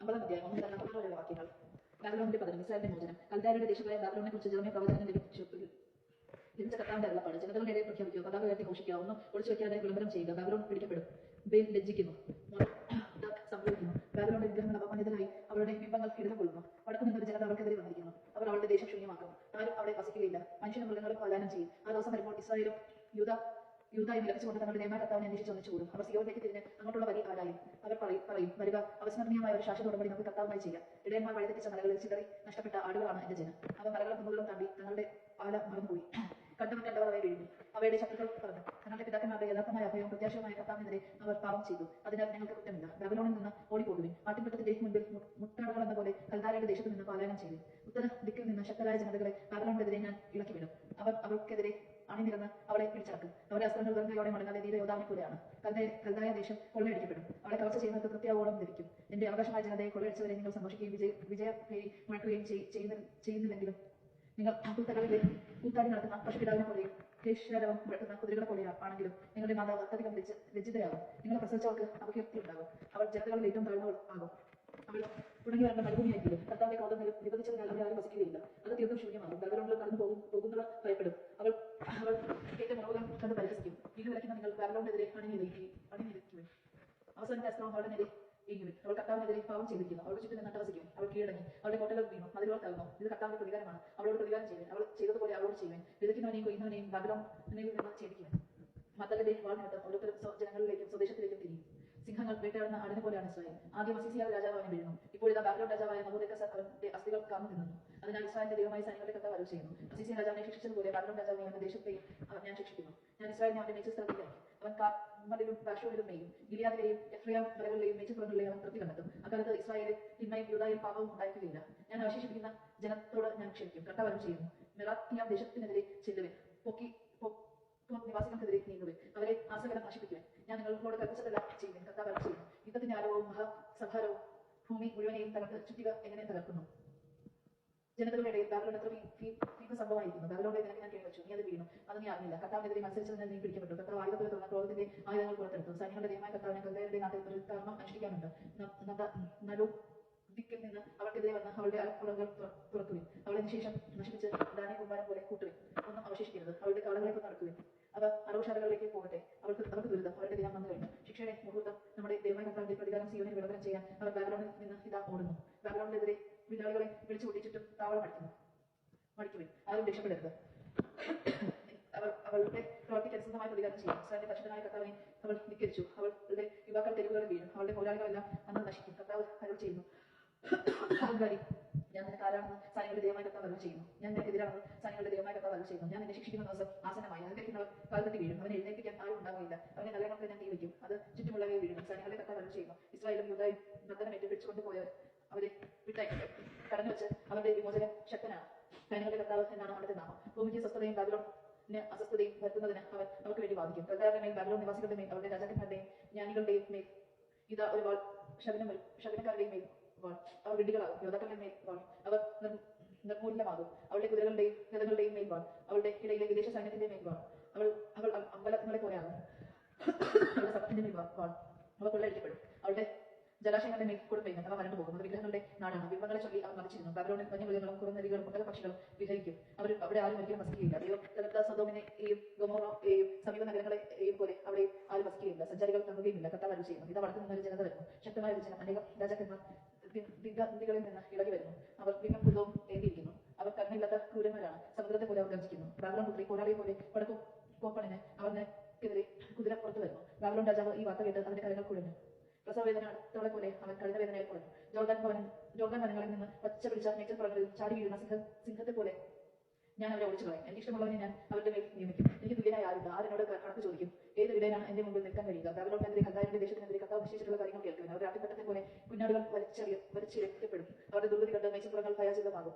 50 അധ്യായം 1 മുതൽ 44 വരെയുള്ള വാക്യങ്ങൾ. ബാബിലോണിന്റെ പതനം, ഇസ്രായേലിന്റെ മോചനം. കൽദായരുടെ ദേശമായ ബാബിലോണിനെ കുറിച്ച് ജെറമ്യാ പ്രവാചകന് ലഭിച്ച കർത്താവിന്റെ അരുളപ്പാട്. ജനതകളുടെ ഇടയിൽ പ്രഖ്യാപിക്കുക, പതാക ഉയർത്തി ഘോഷിക്കുക, ഒന്നും ഒളിച്ചു വയ്ക്കാതെ വിളംബരം ചെയ്യുക. ബാബിലോൺ പിടിക്കപ്പെടും, ബേൽ ലജ്ജിക്കുന്നു, സംഭവിക്കുന്നു. ബാബിലോണിന്റെ വിഗ്രഹങ്ങൾ അപമാനിതരായി അവരുടെ ബിംബങ്ങൾ ഇടം കൊള്ളുന്നു. വടക്കു നിന്നൊരു ജനത അവർക്കെതിരെ വന്നിരിക്കുന്നു. അവർ അവളുടെ ദേശം ശൂന്യമാക്കുന്നു, ആരും അവിടെ വസിക്കുകയില്ല. മനുഷ്യനും മൃഗങ്ങളും പലായനം ചെയ്യും. ആ ദിവസം വരുമ്പോൾ ഇസ്രായേലും യൂദായും ലഭിച്ചുകൊണ്ട് തങ്ങളുടെ ദൈവമായ കർത്താവിനെ അന്വേഷിച്ച് ഒന്നിച്ചു കൂടും. അവർ സിയോനിലേക്ക് തിരിഞ്ഞ് അങ്ങോട്ടുള്ള വഴി ആരായും. അവർ പറയും, വരിക, അവിസ്മരണീയമായ ഒരു ശാശ്വത ഉടമ്പടി നമുക്ക് കർത്താവുമായി ചെയ്യാം. ഇടയന്മാർ വഴിതെറ്റിച്ച മലകളിൽ ചിതറി നഷ്ടപ്പെട്ട ആടുകളാണ് എന്റെ ജനം. അവർ മലകളും കുന്നുകളും താണ്ടി തങ്ങളുടെ പാല മറന്നുപോയി. കണ്ടുമുട്ടി അവർ അവയെ വീഴുന്നു. അവയുടെ ശത്രുക്കൾ പറഞ്ഞു, തങ്ങളുടെ പിതാക്കന്മാരുടെ യഥാർത്ഥമായ അഭയവും പ്രത്യാശയുമായ കർത്താവിനെതിരെ അവർ പാപം ചെയ്തു. അതിനാൽ ഞങ്ങൾക്ക് കുറ്റമില്ല. ബാബിലോണിൽ നിന്ന് ഓടിപ്പോകുവിൻ. ആട്ടിൻപറ്റത്തിന്റെ മുൻപിൽ മുട്ടാടുകൾ എന്ന പോലെ കൽദായരുടെ ദേശത്ത് നിന്ന് പലായനം ചെയ്തു. ഉത്തര ദിക്കിൽ നിന്ന് ശക്തരായ ജനതകളെ ബാബിലോണിനെതിരെ ഞാൻ ഇളക്കിവിടും. അവർ അവൾക്കെതിരെ അണിനിരന്ന് അവളെ പിടിച്ചടക്കും. അവരുടെ അസ്ത്രങ്ങൾ വെറുങ്കയോടെ മടങ്ങാതെ ധീരയോദ്ധാവിനെ പോലെയാണ്. കൽദായ ദേശം കൊള്ളയടിക്കപ്പെടും. അവളെ കവർച്ച ചെയ്യുന്നവർക്ക് തൃപ്തിയാവോളം ലഭിക്കും. എന്റെ അവകാശമായ ജനതയെ കൊള്ളയടിച്ചവരെ നിങ്ങൾ സന്തോഷിക്കുകയും വിജയപേരി മുഴക്കുകയും ചെയ്യുന്നുവെങ്കിലും നിങ്ങൾ കൂത്താടി നടത്തുന്ന പശുപിതാവിനെ പോലെയും കേശരവും മുഴക്കുന്ന കുതിരകളെ പോലെയും ആണെങ്കിലും നിങ്ങളുടെ മാതാവ് അത്യധികം ലജ്ജിതയാകും. നിങ്ങളെ പ്രസവിച്ചവർക്ക് അപകീർത്തി ഉണ്ടാകും. അവൾ ജനതകളിൽ ഏറ്റവും താഴ്ന്നവൾ ആകും. അവൾ തുടങ്ങി വരേണ്ട മരുഭൂമിയായിരിക്കും. കർത്താവിന്റെ ക്രോധം നിബന്ധിച്ചതിനാൽ അവിടെ ആരും വസിക്കുകയില്ല. അത് തീർത്തും ശൂന്യമാകും. ബാബിലോണിൽ കടന്നു പോകുന്നവർ ഭയപ്പെടും. അവൾ ഏറ്റവും മുറവുകൾ കണ്ട് പരിഹസിക്കും. വീട് വിലക്കുന്ന നിങ്ങൾ ബാബിലോണിനെതിരെ അണിനിരക്കുവിൻ. അവസാനത്തെ അസ്ത്രവും അവളുടെ നേരെ എയ്യുവിൻ. അവൾ കർത്താവിനെതിരെ പാപം ചെയ്തിരിക്കുന്നു. അവൾക്ക് ചുറ്റും നിന്ന് അട്ടഹസിക്കും. അവൾ കീഴടങ്ങി. അവളുടെ കോട്ടകൾ വീണു, മതിലുകൾ തകർന്നു. ഇത് കർത്താവിന്റെ പ്രതികാരമാണ്. അവളോട് പ്രതികാരം ചെയ്യുവിൻ. അവൾ ചെയ്തതുപോലെ അവളോട് ചെയ്യുവിൻ. വിതയ്ക്കുന്നവനെയും കൊയ്യുന്നവനെയും ബാബിലോണിൽ നിന്ന് ഛേദിക്കുവിൻ. മത്തലിന്റെ വാൾ നിമിത്തം ഓരോരുത്തരും ജനങ്ങളിലേക്കും സ്വദേശത്തിലേക്കും തിരിയും. സിംഹങ്ങൾ വേട്ടയാടുന്ന ആടിനെ പോലെയാണ് ഇസ്രായേൽ. ആദ്യം അസീസിയാവ് രാജാവ് അവനെ വീഴുന്നു. ഇപ്പോഴിതാ ബാബിലോൺ രാജാവായ നബൂഖദ്നേസർ അവന്റെ അസ്ഥികൾ കാർന്നു തിന്നുന്നു. അതിനാൽ ഇസ്രായേലിന്റെ ദൈവമായ സൈന്യങ്ങളുടെ കർത്താവ് അരുൾ ചെയ്യുന്നു, അസീസിയ രാജാവിനെ ശിക്ഷിച്ചതുപോലെ ബാബിലോൺ രാജാവിനെ അവന്റെ ദേശത്തെയും ഞാൻ ശിക്ഷിക്കുന്നു. ഞാൻ ഇസ്രായേലിനെ അവന്റെ മേച്ചിൽസ്ഥലത്തേക്ക് അയക്കും. അവൻ കാർമലിലും ബാഷൂരിലും മേയും. ഗിലിയാദിലെയും എഫ്രയീം മലകളിലെയും മേച്ചിൽപ്പുറങ്ങളിലെയും അവൻ തൃപ്തി കണ്ടെത്തും. അക്കാലത്ത് ഇസ്രായേലിൽ തിന്മയും യൂദായിൽ പാപവും ഉണ്ടായിരിക്കുകയില്ല. ഞാൻ അവശേഷിപ്പിക്കുന്ന ജനത്തോട് ഞാൻ ക്ഷമിക്കും. കർത്താവ് അരുൾ ചെയ്യുന്നു, മെറാത്തിയാം ദേശത്തിനെതിരെ ചെല്ലുവിൻ, നിവാസികൾക്കെതിരെ നീങ്ങുവിൻ, അവരെ ആസകലം നശിപ്പിക്കുവിൻ. ഞാൻ നിങ്ങളോട് കൽപ്പിച്ചതെല്ലാം ചെയ്യുവിൻ. കർത്താവ് അരുൾ ചെയ്യുന്നു, യുദ്ധത്തിന്റെ ആരവവും മഹാസംഹാരവും ഭൂമി മുഴുവനെയും ചുറ്റിക എങ്ങനെ തകർക്കുന്നു. ജനതകളുടെ ഇടയിൽ ബാബിലോൺ എത്ര സംഭവമായിരിക്കുന്നു. ബാബിലോണിലെ നിനക്ക് ഞാൻ കീഴ്വച്ചു, നീ അത് വീണു, അത് നീ അറിഞ്ഞില്ല. കർത്താവിനെതിരെ മത്സരിച്ചതിനാൽ നീ പിടിക്കപ്പെട്ടു. കർത്താവ് ആയുധത്തോടെ തുറന്ന ക്രോധത്തിന്റെ ആയുധങ്ങൾ പുറത്തെടുത്തു. സൈന്യങ്ങളുടെ ദൈവമായ കർത്താവിനെ കൽദായരുടെ നാട്ടിൽ ഒരു കർമ്മം അനുഷ്ഠിക്കാനുണ്ട്. ദിക്കിൽ നിന്ന് അവൾക്കെതിരെ വന്ന് അവളുടെ അലപ്പുറകൾ തുറക്കുവിൻ. അവളെ നിശേഷം നശിപ്പിച്ച് ധാന്യ കുമ്പാരം പോലെ കൂട്ടുവിൻ. ഒന്നും അവശേഷിക്കരുത്. അവളുടെ കാളകളെ നടക്കുവിൻ. അവ അറവുശാലകളിലേക്ക് പോകട്ടെ. അവർക്ക് ദുരിതം, അവരുടെ ദിനം വന്നു കഴിഞ്ഞു. ശിക്ഷയുടെ മുഹൂർത്തം. നമ്മുടെ ദൈവമായ കർത്താവിന്റെ പ്രതികാരം സിയോനിൽ വിളംബരം ചെയ്യാൻ അവർ ബാബിലോണിൽ നിന്ന് ഇതാ ഓടുന്നു. ബാബിലോണിനെതിരെ വില്ലാളികളെ വിളിച്ചുകൂട്ടി ചുറ്റും താവളം മടിക്കുവിൻ. ആരും രക്ഷപ്പെടരുത്. അവളുടെ പ്രവർത്തിക്ക് അനുസൃതമായ പ്രതികാരം ചെയ്യും. ഇസ്രായേലിന്റെ പരിശുദ്ധനായ കർത്താവിനെ അവൾ ധിക്കരിച്ചു. അവളുടെ യുവാക്കൾ തെരുവുകളിൽ വീഴും. അവളുടെ പോരാളികളെല്ലാം അന്ന് നശിക്കും. കർത്താവ് അരുൾ ചെയ്യുന്നു, അഹങ്കാരി, ഞാൻ നിനക്ക് ആരാണെന്ന് സൈന്യങ്ങളുടെ ദൈവമായ കർത്താവ് അരുൾ ചെയ്യുന്നു. ഞാൻ നിനക്കെതിരാണെന്ന് സൈന്യങ്ങളുടെ ദൈവമായ കർത്താവ് അരുൾ ചെയ്യുന്നു. ഞാൻ നിന്നെ ശിക്ഷിക്കുന്ന ദിവസം ആസന്നമായി. അഹങ്കരിക്കുന്നവർ കാൽത്തട്ടി വീഴും. അവനെ എഴുന്നേൽപ്പിക്കാൻ ആരും ഉണ്ടാവുകയില്ല. അവനെ നല്ലവണ്ണം ഞാൻ തീ വയ്ക്കും. അത് ചുറ്റുമുള്ളവയെ വീഴും. സൈന്യങ്ങളുടെ കർത്താവ് അരുൾ ചെയ്യുന്നു, ഇസ്രായേലും യൂദായും ബന്ധനമേറ്റ് പിടിച്ചുകൊണ്ടുപോയവർ അവരെ വിട്ടയക്കട്ടെ. കടന്നു വെച്ച് അവരുടെ വിമോചകൻ ശക്തനാണ്. സൈന്യങ്ങളുടെ കർത്താവ് എന്നാണ് അവന്റെ നാമം. ഭൂമിക്ക് സ്വസ്ഥതയും ബാബിലോണിന് അസ്വസ്ഥതയും വരുത്തുന്നതിന് അവൻ അവർക്ക് വേണ്ടി വാദിക്കും. കൽദായരുടെ മേൽ, ബാബിലോൺ നിവാസികളുടെ മേൽ, അവരുടെ രാജാക്കന്മാരുടെയും ജ്ഞാനികളുടെയും മേൽ ഇതാ ഒരു വാൾ, ശകുനക്കാരുടെയും മേൽ വാൾ. അവർ വിഡ്ഢികളാകും. യോദ്ധാക്കളുടെ മേൽ വാൾ. അവർ നിർമൂലമാകും. അവളുടെ കുതിരകളുടെയും രഥങ്ങളുടെയും മേൽ വാൾ. അവളുടെ ഇടയിലെ വിദേശ സൈന്യത്തിന്റെ മേൽ വാൾ. അവൾ അമ്പലങ്ങളെ പോലെയാകും. അവളുടെ സമ്പത്തിന്റെ മേൽ വാൾ. അവ കൊള്ളയടിക്കപ്പെടും. അവളുടെ ജലാശയങ്ങളുടെ മേൽ കൊടുമ്പെയ്യുന്നു. അവ വരണ്ടു പോകും. അത് വിഗ്രഹങ്ങളുടെ നാടാണ്. ബിംബങ്ങളെ ചൊല്ലി അവർ മരിച്ചിരുന്നു. ബാബിലോണിൽ വന്യമൃഗങ്ങളും കുറുനരികളും പക്ഷികളും വിഹരിക്കും. അവിടെ ആരും ഒരിക്കലും വസിക്കുകയില്ല. ദൈവം തകർത്ത സൊദോമിനെയും ഗൊമോറയെയും സമീപ നഗരങ്ങളെയും പോലെ അവിടെ ആരും വസിക്കുകയില്ല. സഞ്ചാരികൾ തങ്ങുകയുമില്ല. കർത്താവ് അരുൾ ചെയ്യുന്നു, ഇതാ വടക്ക് നിന്നൊരു ജനത വരുന്നു, ശക്തമായ ഒരു ജനം. അനേകം രാജാക്കന്മാർ ദിഗന്തികളിൽ നിന്ന് ഇളകി വരുന്നു. അവർ വിങ്ങും കുന്തവും ഏന്തിയിരിക്കുന്നു. അവർ കരുണയില്ലാത്ത ക്രൂരന്മാരാണ്. സമുദ്രത്തെ പോലെ അവർ ഗർജിക്കുന്നു. ബാബിലോൺ പുത്രി പോരാളിയെ പോലെ വടക്കും കോപ്പണിന് അവർക്കെതിരെ കുതിര പുറത്തു വരുന്നു. ബാബിലോൺ രാജാവ് ഈ വാർത്ത കേട്ട് അവന്റെ കരങ്ങൾ കുഴഞ്ഞു. പ്രസവവേദന അടുത്തോളെ പോലെ അവൻ കഠിന വേദനയിൽ കുറഞ്ഞു. ജോർദാൻ വനങ്ങളിൽ നിന്ന് പച്ച പിടിച്ച മേച്ചൽപ്പുറങ്ങളിൽ ചാടി വീഴുന്ന സിംഹത്തെ പോലെ ഞാൻ അവരെ ഓടിച്ചു കളയും. എനിക്ക് ഇഷ്ടമുള്ളവനെ ഞാൻ അവരുടെ മേൽ നിയമിക്കും. എനിക്ക് തുല്യനായ ആരുണ്ട്? ആരെന്നോട് കണക്ക് ചോദിക്കും? ഏത് വിധേയനാണ് എന്റെ മുമ്പിൽ നിൽക്കാൻ കഴിയുക? ബാബിലോണിനെതിരെ, കൽദായരുടെ ദേശത്തിനെതിരെ കർത്താവ് നിശ്ചയിച്ചിട്ടുള്ള കാര്യങ്ങൾ കേൾക്കുവിൻ. അവരുടെ ആട്ടിൻപറ്റത്തെ പോലെ കുഞ്ഞാടുകൾ വലിച്ചിഴക്കപ്പെടും. അവരുടെ ദുർഗതി കണ്ട് മേച്ചൽപ്പുറങ്ങൾ ഭയാചിതമാകും.